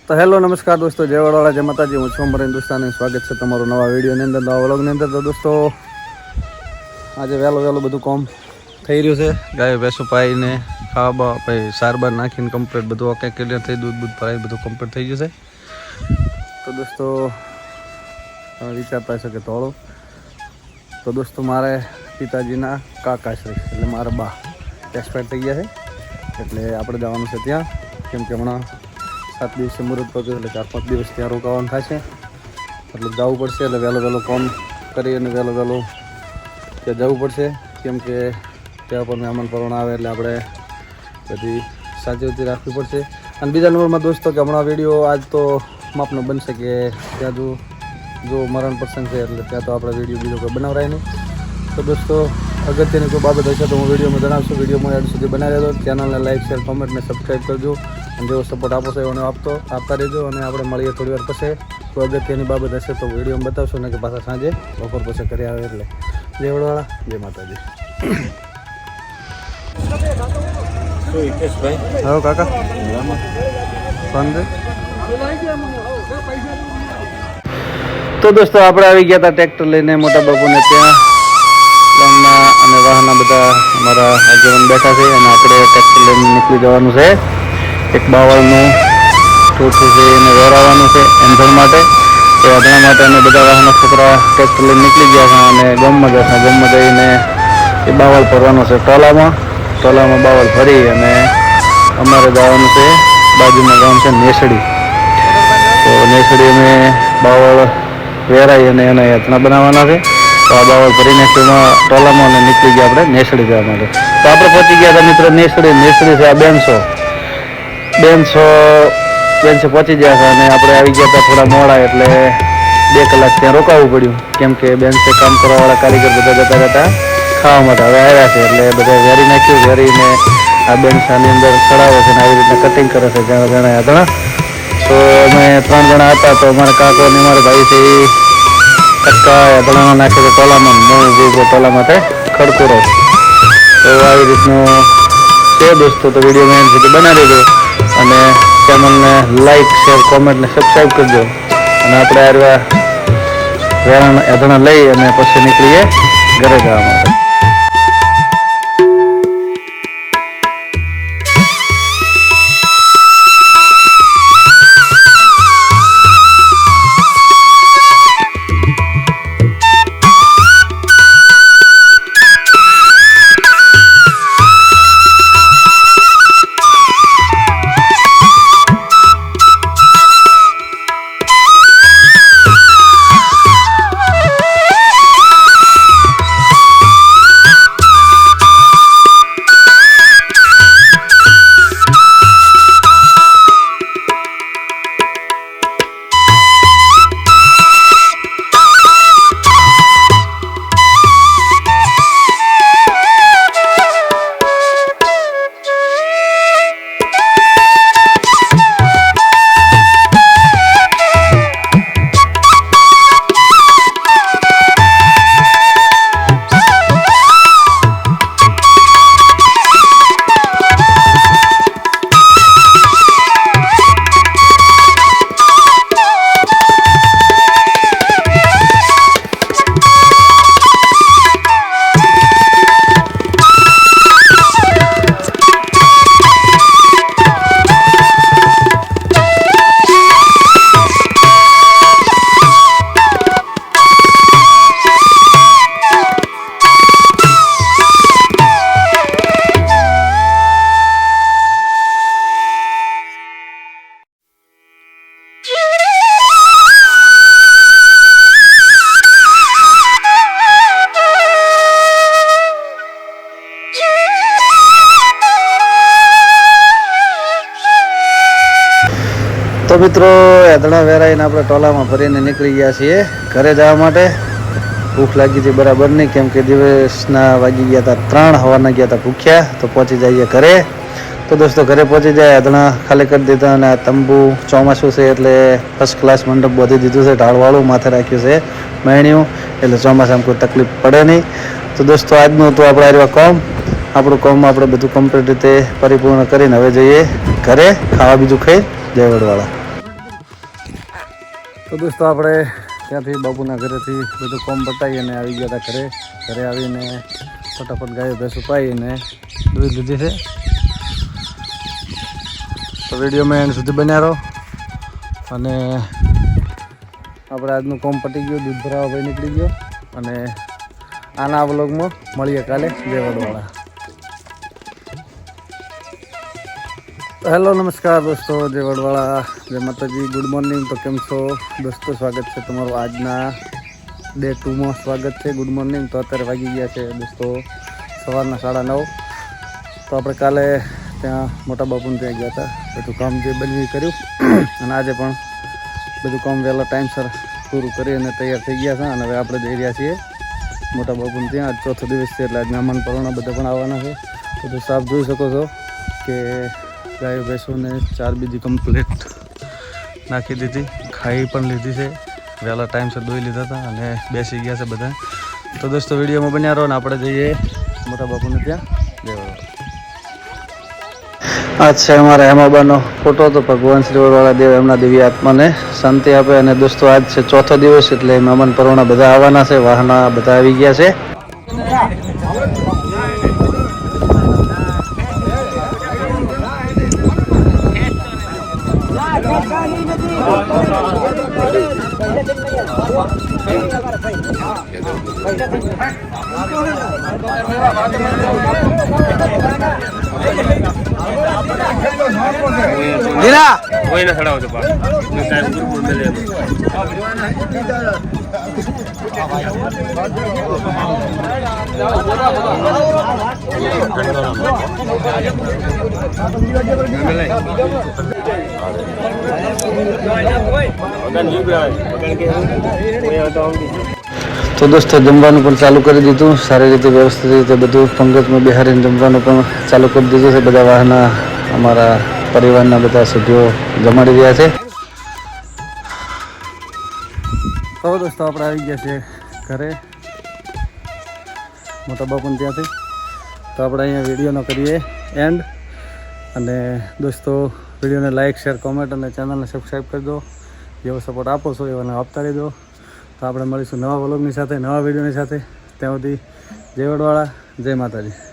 તો હેલો નમસ્કાર દોસ્તો, જય વડવાળા, જય માતાજી. હું છું અમર હિન્દુસ્તાની. સ્વાગત છે તમારું નવા વિડીયોની અંદર, નવા વ્લોગની અંદર. તો દોસ્તો આજે વહેલું બધું કામ થઈ રહ્યું છે. ગાય ભેંસો પાઈને ખાવા પછી સારબાર નાખીને કમ્પ્લીટ બધું ઓકે ક્લિયર થઈ, દૂધ ભરાઈ બધું કમ્પ્લીટ થઈ ગયું છે. તો દોસ્તો તમે વિચારતા હશો કે થોડું, તો દોસ્તો મારે પિતાજીના કાકાશ્રી એટલે મારા બા એક્સપાયર થઈ ગયા છે, એટલે આપણે જવાનું છે ત્યાં. કેમ કે હમણાં 7 દિવસે મુહૂર્ત પગ્યું, એટલે 4-5 દિવસ ત્યાં રોકાવાનું થશે, એટલે જવું પડશે. એટલે વહેલું કામ કરી અને વહેલું ત્યાં જવું પડશે. કેમ કે ત્યાં પર મહેમાન પરવાના આવે એટલે આપણે બધી સાવચેતી રાખવી પડશે. અને બીજા નંબરમાં દોસ્તો કે હમણાં વિડીયો આજ તો માપનો બનશે કે ત્યાં જો મરણ પ્રસંગ છે, એટલે ત્યાં તો આપણે વિડીયો બીજો કોઈ બનાવરાય નહીં. તો દોસ્તો અગત્યની કોઈ બાબત હશે તો હું વિડીયોમાં જણાવશું. વિડીયોમાં એડ સુધી બનાવી રહેજો. ચેનલને લાઈક, શેર, કોમેન્ટ ને સબસ્ક્રાઈબ કરજો. અને જેવો સપોર્ટ આપો છો એનો આપતા રહેજો. અને આપણે મળીએ થોડી વાર પછી. કોઈ અગત્યની બાબત હશે તો વિડીયોમાં બતાવશું ને કે પાછા સાંજે બપોર પછી કરી આવે. એટલે જય વડવાળા, જય માતાજી. હા કાકા તો દોસ્તો આપણે આવી ગયા હતા ટ્રેક્ટર લઈને મોટા બાપુને ત્યાં. ગામના અને વાહના બધા અમારા આગેવાન બેઠા છે અને આપણે ટ્રેક્ટર લઈને નીકળી જવાનું છે. એક બાવળનું ટોઠું છે એને વેરાવાનું છે એંધણ માટે. તો એના માટે અમે બધા વાહના છોકરા ટ્રેક્ટર લઈને નીકળી ગયા હતા અને ગામમાં જશે. ગામમાં જઈને એ બાવળ ભરવાનો છે ટોલામાં બાવળ ભરી અને અમારે જવાનું છે બાજુમાં ગામ છે નેસડી. તો નેસડી અમે બાવળ વેરાઈ અને એના યાતના બનાવવાના છે. તો આ બાવળ ભરીને ટોલામાં અને નીકળી ગયા આપણે નેસડી જવા માટે. તો આપણે પહોંચી ગયા હતા મિત્રો નેસડી છે આ 200 પહોંચી ગયા હતા અને આપણે આવી ગયા હતા થોડા મોડા, એટલે 2 કલાક ત્યાં રોકાવું પડ્યું. કેમ કે બેન્સે કામ કરવાવાળા કારીગર બધા જતા ખાવા માટે હવે આવ્યા છે, એટલે બધા વેરી નાખ્યું. વેરીને આ બેન્સાની અંદર ચડાવે છે અને આવી રીતના કટિંગ કરે છે જણા હતા. તો અમે 3 જણા હતા. તો અમારા કાકો અને મારા ભાઈ છે એ કટકા ધણામાં નાખે છે ટોલામાં. ટોલા માટે ખડકોરો. તો આવી રીતનું છે દોસ્તો. તો વિડીયો મેં સુધી બનાવી દેજો અને ચેનલને લાઈક, શેર, કોમેન્ટ ને સબસ્ક્રાઈબ કરજો. અને આપણે આવ્યા વેરાણ એધણા લઈ અને પછી નીકળીએ ઘરે જવા માટે. તો મિત્રો એધડા વેરાઈને આપણે ટોલામાં ભરીને નીકળી ગયા છીએ ઘરે જવા માટે. ભૂખ લાગી હતી બરાબર નહીં, કેમ કે દિવસના વાગી ગયા હતા 3, હવાના ગયા હતા ભૂખ્યા. તો પહોંચી જઈએ ઘરે. તો દોસ્તો ઘરે પહોંચી જાય એધડા ખાલી કરી દીધા અને આ તંબુ ચોમાસું છે એટલે ફર્સ્ટ ક્લાસ મંડપ બાંધી દીધું છે, ઢાળવાળું માથે રાખ્યું છે મહેણિયું, એટલે ચોમાસામાં કોઈ તકલીફ પડે નહીં. તો દોસ્તો આજનું હતું આપણે આવ્યા કામ. આપણું કામમાં આપણે બધું કમ્પ્લીટ રીતે પરિપૂર્ણ કરીને હવે જઈએ ઘરે ખાવા બીજું ખાઈ. જય વડવાળા. તો દોસ્તો આપણે ત્યાંથી બાપુના ઘરેથી બધું કોમ પટાવી અને આવી ગયા હતા ઘરે આવીને ફટાફટ ગાયો ભેંસો પાઈને દૂધ લીધી છે. તો વિડીયોમાં એન્ડ સુધી બન્યા રહો અને આપણે આજનું કોમ પટી ગયું, દૂધ ભરાવા ભાઈ નીકળી ગયો અને આના વ્લોગમાં મળીએ કાલે દેવડવાળા. હેલો નમસ્કાર દોસ્તો, જય વડવાળા, જય માતાજી, ગુડ મોર્નિંગ. તો કેમ છો દોસ્તો? સ્વાગત છે તમારું આજના ડે 2માં સ્વાગત છે. Good morning. તો અત્યારે વાગી ગયા છે દોસ્તો સવારના 9:30. તો આપણે કાલે ત્યાં મોટા બાપુને ત્યાં ગયા હતા, બધું કામ જે બનવી કર્યું અને આજે પણ બધું કામ વહેલા ટાઈમસર પૂરું કરી અને તૈયાર થઈ ગયા છે. અને હવે આપણે જઈ રહ્યા છીએ મોટા બાપુને ત્યાં. આજ ચોથો દિવસ છે એટલે આજ મહેમાન પરોણા બધા પણ આવવાના છે. તો દોસ્તો આપ જોઈ શકો છો કે ગાયો ભેંસોને 4 બીજી કમ્પ્લીટ નાખી દીધી, ખાઈ પણ લીધી છે, વહેલા ટાઈમસર દોઈ લીધા હતા અને બેસી ગયા છે બધા. તો દોસ્તો વિડીયોમાં બન્યા રહો ને આપણે જઈએ મોટા બાપુને ત્યાં દેવા. આ છે અમારા હેમાબાનો ફોટો. તો ભગવાન શ્રી વડવાળા દેવ એમના દિવ્ય આત્માને શાંતિ આપે. અને દોસ્તો આજ છે ચોથો દિવસ એટલે મહેમાન પરોણા બધા આવવાના છે, વાહના બધા આવી ગયા છે. તો દોસ્તો જમવાનું પણ ચાલુ કરી દીધું, સારી રીતે વ્યવસ્થિત રીતે બધું પંગજમાં બિહારીને જમવાનું પણ ચાલુ કરી દીધું છે. બધા વાહના અમારા પરિવારના બધા સભ્યો જમાડી રહ્યા છે. તો દોસ્તો આપણે આવી ગયા છે ઘરે મોટા બાપુને ત્યાંથી. તો આપણે અહીંયા વિડીયોનો કરીએ એન્ડ. અને દોસ્તો વિડીયોને લાઇક, શેર, કોમેન્ટ અને ચેનલને સબસ્ક્રાઈબ કરી દો. જેવો સપોર્ટ આપો છો એવાને આપતા રહી દો. તો આપણે મળીશું નવા વ્લોગની સાથે, નવા વિડીયોની સાથે. ત્યાં સુધી જય વડવાળા, જય માતાજી.